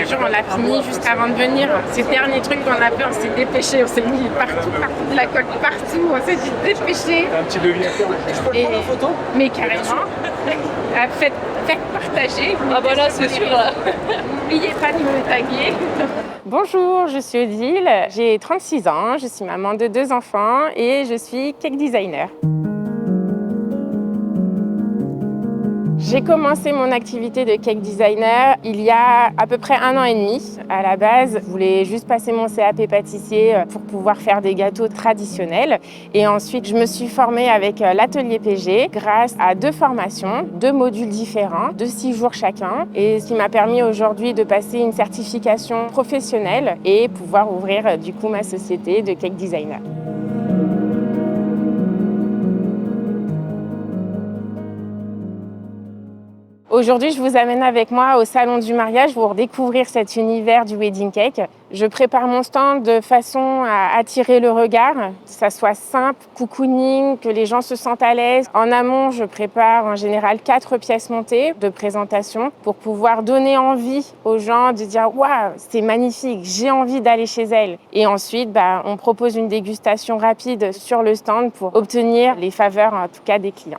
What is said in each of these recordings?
te jure, on l'a fini juste avant de venir. C'est le dernier truc qu'on a fait, on s'est dépêché, on s'est mis partout, de la colle partout, on s'est dit dépêché. Un petit devis à faire. Je peux prendre en photo? Mais carrément. Faites partager. Ah bah là, c'est sûr. N'oubliez pas de me taguer. Bonjour, je suis Odile, j'ai 36 ans, je suis maman de 2 enfants et je suis cake designer. J'ai commencé mon activité de cake designer il y a à peu près 1 an et demi. À la base, je voulais juste passer mon CAP pâtissier pour pouvoir faire des gâteaux traditionnels. Et ensuite, je me suis formée avec l'atelier PG grâce à 2 formations, 2 modules différents, de 6 jours chacun. Et ce qui m'a permis aujourd'hui de passer une certification professionnelle et pouvoir ouvrir du coup ma société de cake designer. Aujourd'hui, je vous amène avec moi au salon du mariage pour découvrir cet univers du wedding cake. Je prépare mon stand de façon à attirer le regard, que ça soit simple, cocooning, que les gens se sentent à l'aise. En amont, je prépare en général 4 pièces montées de présentation pour pouvoir donner envie aux gens de dire « Waouh, c'est magnifique, j'ai envie d'aller chez elle ». Et ensuite, on propose une dégustation rapide sur le stand pour obtenir les faveurs, en tout cas, des clients.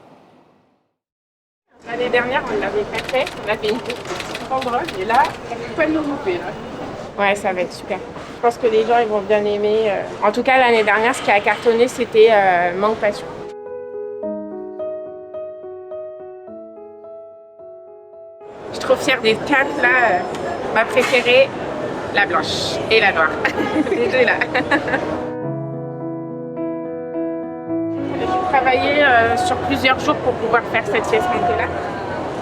L'année dernière, on l'avait pas fait, on avait une petite banderole, et là, on peut pas nous louper. Ouais, ça va être super. Je pense que les gens ils vont bien aimer. En tout cas, l'année dernière, ce qui a cartonné, c'était Manque Passion. Je suis trop fière des 4 là. Ma préférée, la blanche et la noire. Les 2 là. J'ai travaillé sur plusieurs jours pour pouvoir faire cette pièce montée là.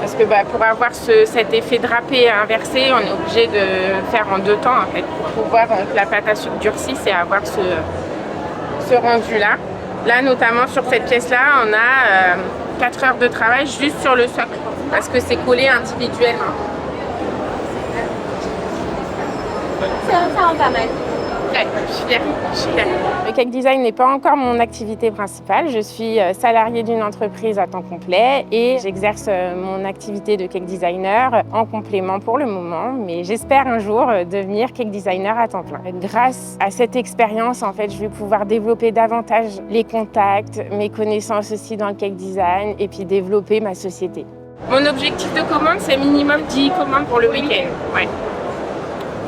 Parce que pour avoir cet effet drapé inversé, on est obligé de faire en 2 temps en fait. Pour pouvoir que la pâte à sucre durcisse et avoir ce rendu là. Là notamment sur cette pièce là, on a 4 heures de travail juste sur le socle. Parce que c'est collé individuellement. Ça rend pas mal. Ouais, je suis fière. Le cake design n'est pas encore mon activité principale. Je suis salariée d'une entreprise à temps complet et j'exerce mon activité de cake designer en complément pour le moment. Mais j'espère un jour devenir cake designer à temps plein. Grâce à cette expérience, en fait, je vais pouvoir développer davantage les contacts, mes connaissances aussi dans le cake design et puis développer ma société. Mon objectif de commande, c'est minimum 10 commandes pour le week-end. Ouais.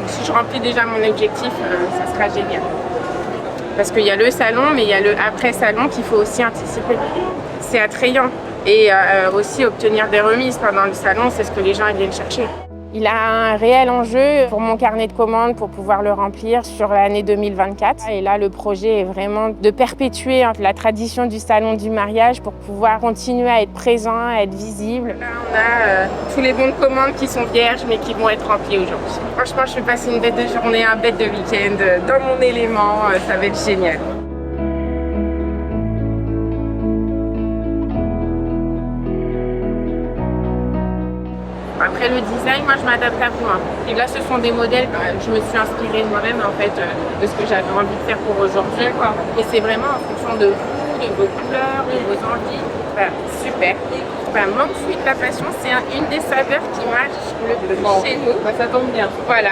Si je remplis déjà mon objectif, ça sera génial. Parce qu'il y a le salon, mais il y a le après-salon qu'il faut aussi anticiper. C'est attrayant. Et aussi obtenir des remises pendant le salon, c'est ce que les gens viennent chercher. Il a un réel enjeu pour mon carnet de commandes pour pouvoir le remplir sur l'année 2024. Et là, le projet est vraiment de perpétuer la tradition du salon du mariage pour pouvoir continuer à être présent, à être visible. Là, on a tous les bons de commande qui sont vierges mais qui vont être remplis aujourd'hui. Franchement, je vais passer une bête de journée, un bête de week-end dans mon élément. Ça va être génial. Après le design, moi je m'adapte à vous. Et là, ce sont des modèles, je me suis inspirée de moi-même en fait, de ce que j'avais envie de faire pour aujourd'hui. Et c'est vraiment en fonction de vous, de vos couleurs, de vos envies. Super. Manque Fruit de la Passion, c'est une des saveurs qui marche le plus chez nous. Ça tombe bien. Voilà.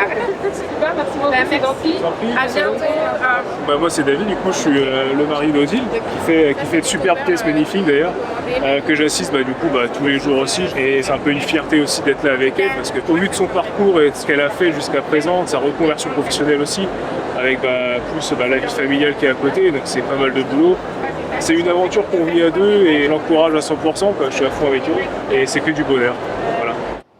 Super, merci beaucoup, c'est gentil. À bientôt. Moi c'est David, du coup je suis le mari d'Odile qui fait de superbes pièces magnifiques d'ailleurs, que j'assiste du coup tous les jours aussi. Et c'est un peu une fierté aussi d'être là avec elle parce qu'au vu de son parcours et de ce qu'elle a fait jusqu'à présent, de sa reconversion professionnelle aussi, avec plus la vie familiale qui est à côté, donc c'est pas mal de boulot. C'est une aventure qu'on vit à 2 et je l'encourage à 100%, je suis à fond avec eux et c'est que du bonheur. Voilà.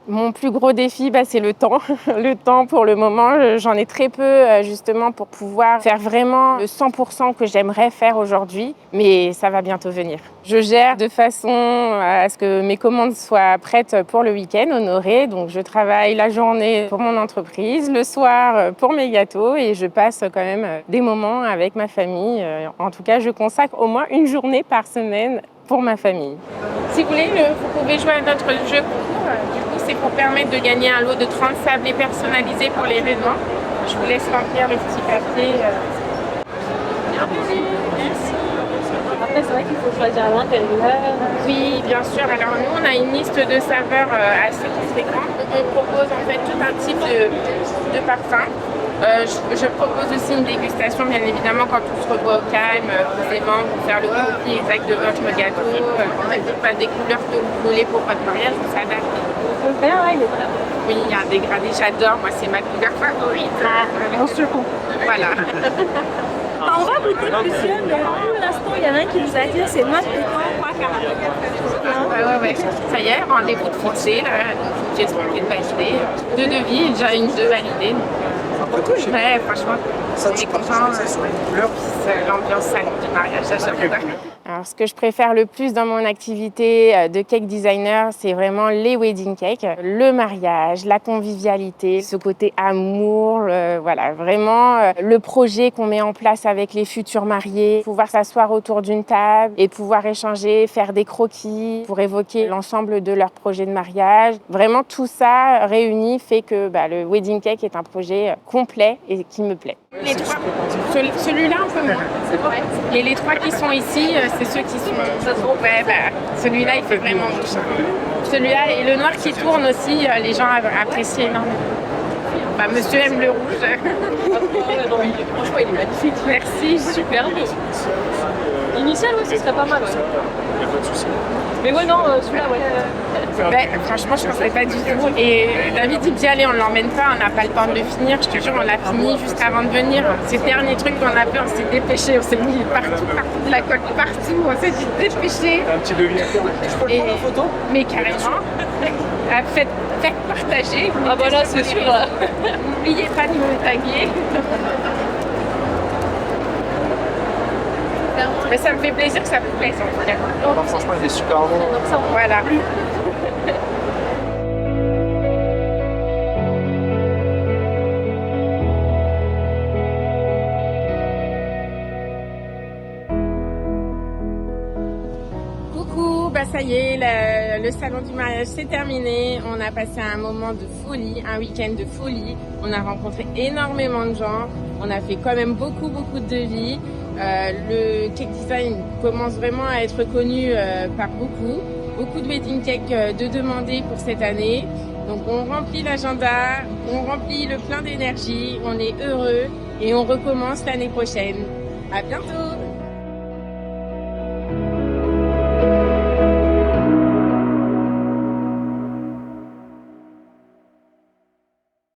Mon plus gros défi, c'est le temps. Le temps pour le moment, j'en ai très peu justement pour pouvoir faire vraiment le 100% que j'aimerais faire aujourd'hui, mais ça va bientôt venir. Je gère de façon à ce que mes commandes soient prêtes pour le week-end, honorées. Donc je travaille la journée pour mon entreprise, le soir pour mes gâteaux et je passe quand même des moments avec ma famille. En tout cas, je consacre au moins une journée par semaine pour ma famille. Si vous voulez, vous pouvez jouer à notre jeu concours. Du coup, c'est pour permettre de gagner un lot de 30 sablés personnalisés pour l'événement. Je vous laisse remplir le petit papier. Merci. Après, c'est vrai qu'il faut choisir à l'intérieur. Oui, bien sûr. Alors nous, on a une liste de saveurs assez conséquente. On propose en fait tout un type de parfums. Je propose aussi une dégustation, bien évidemment, quand on se revoit au calme, posément, pour faire le copie exact de votre gâteau, des couleurs que vous voulez pour votre mariage, on s'adapte. Le vert, là, il est très bon. Oui, il y a un dégradé, j'adore, moi c'est ma couleur favorite. Bien sûr. Voilà. On va goûter plusieurs, mais pour l'instant, il y en a un qui nous a dit c'est noix de pécan, quoi, caramel. Ouais. Ça y est, rendez-vous de fixé, là. J'ai expliqué de valider. 2 devis, et déjà une 2 validée. Ouais, franchement, on est content. L'ambiance salon du mariage, ça j'adore. Alors, ce que je préfère le plus dans mon activité de cake designer, c'est vraiment les wedding cakes, le mariage, la convivialité, ce côté amour, voilà, vraiment le projet qu'on met en place avec les futurs mariés, pouvoir s'asseoir autour d'une table et pouvoir échanger, faire des croquis pour évoquer l'ensemble de leur projet de mariage. Vraiment, tout ça réuni fait que le wedding cake est un projet complet et qui me plaît. Les trois, celui-là un peu moins, c'est vrai. Et les 3 qui sont ici, c'est ceux qui sont... Ouais, celui-là, il fait vraiment beau. Celui-là et le noir qui tourne aussi, les gens apprécient énormément. Monsieur aime le rouge. Franchement, il est magnifique. Merci. Super beau. Initial aussi, ce serait pas mal. Ouais. Il n'y a pas de souci. Mais ouais, non, celui-là, ouais. Franchement, je ne pensais pas du tout. Et David, il me dit, allez, on ne l'emmène pas, on n'a pas le temps de le finir. Je te jure, on l'a fini juste avant de venir. Ces derniers trucs qu'on a fait, on s'est dépêché, on s'est mis partout, de la colle partout, on s'est dépêché. Un petit devis à faire. Je peux prendre une photo? Mais carrément. Faites partager. Ah bah là, c'est sûr. N'oubliez pas de me taguer. Mais ça me fait plaisir que ça vous plaise en tout cas. Non, franchement, il est super bon. Voilà. Coucou, ça y est, le salon du mariage c'est terminé. On a passé un moment de folie, un week-end de folie. On a rencontré énormément de gens. On a fait quand même beaucoup de devis. Le cake design commence vraiment à être connu par beaucoup de wedding cake de demandés pour cette année. Donc on remplit l'agenda, on remplit le plein d'énergie, on est heureux et on recommence l'année prochaine. À bientôt!